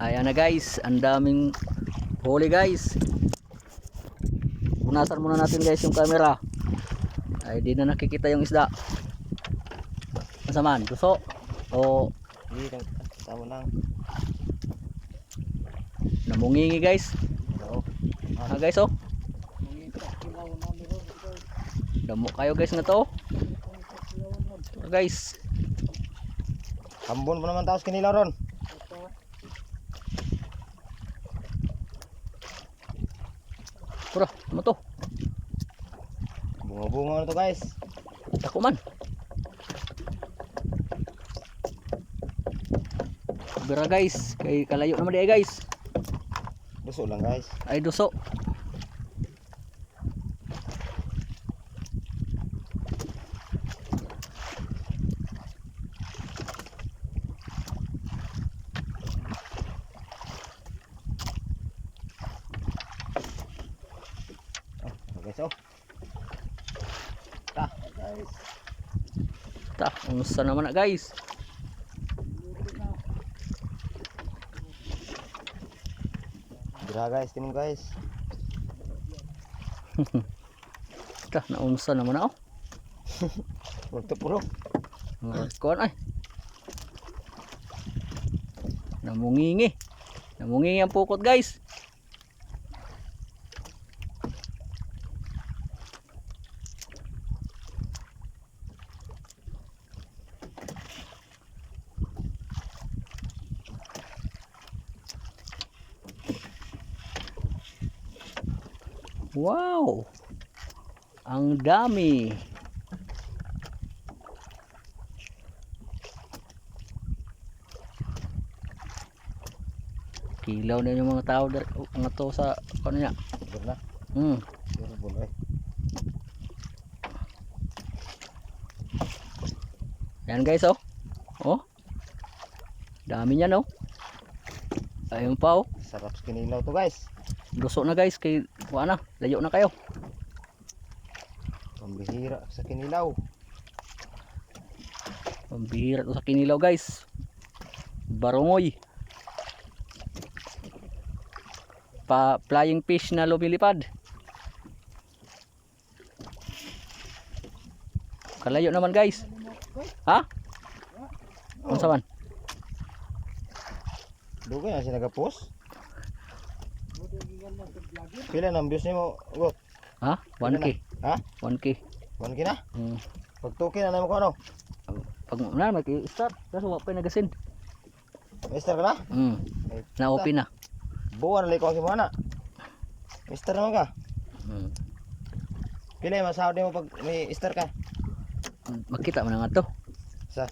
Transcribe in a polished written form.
Ayan na guys, ang daming huli guys. Punasan muna natin guys yung camera. Ay di na nakikita yung isda. Masaman, tuso o Hindi, tama lang. namungingi guys. Guys oh. Damo kayo guys na to. Guys. Hambon mo naman taos kinilaw ron. Pura, ano to? Bunga-bunga na to guys. Dako man. Bira guys, kay kalayo naman di guys. Duso lang guys. Ay duso. Guys oh. Ta guys. Ta, unsa naman na guys. Dira guys, timun guys. Ta, naunsa naman na oh. Wagto puro. Kuan ay. Namungingi. Namungingi ang pukot guys. Wow. Ang dami. Kilaw na yung mga tao mga to sa ano niya. Dur na. Dur boleh. Yan guys oh. Oh. Dami niyan oh. Ayun pa oh. Sarap sa kinilaw to guys. Luso na guys kay wala na, layo na kayo. Pambihira sa kinilaw. Pambihira to sa kinilaw guys. Barongoy. Flying fish na lumilipad. Kalayo naman guys. Ha? Ano saman? Dugay na siya nagapos. Pila nang views nimo, Got? Ha? 1K. Ha? 1K. 1K na? Hmm. Pag 2K na namo ko ano? Pag na mag-start, kasi wala pa nagasin. Mister ka na? Na-open na. Buwan na ko si mana. Mister naman ka. Hmm. Pila yung masahod mo pag may mister ka? Magkita mo na nga to.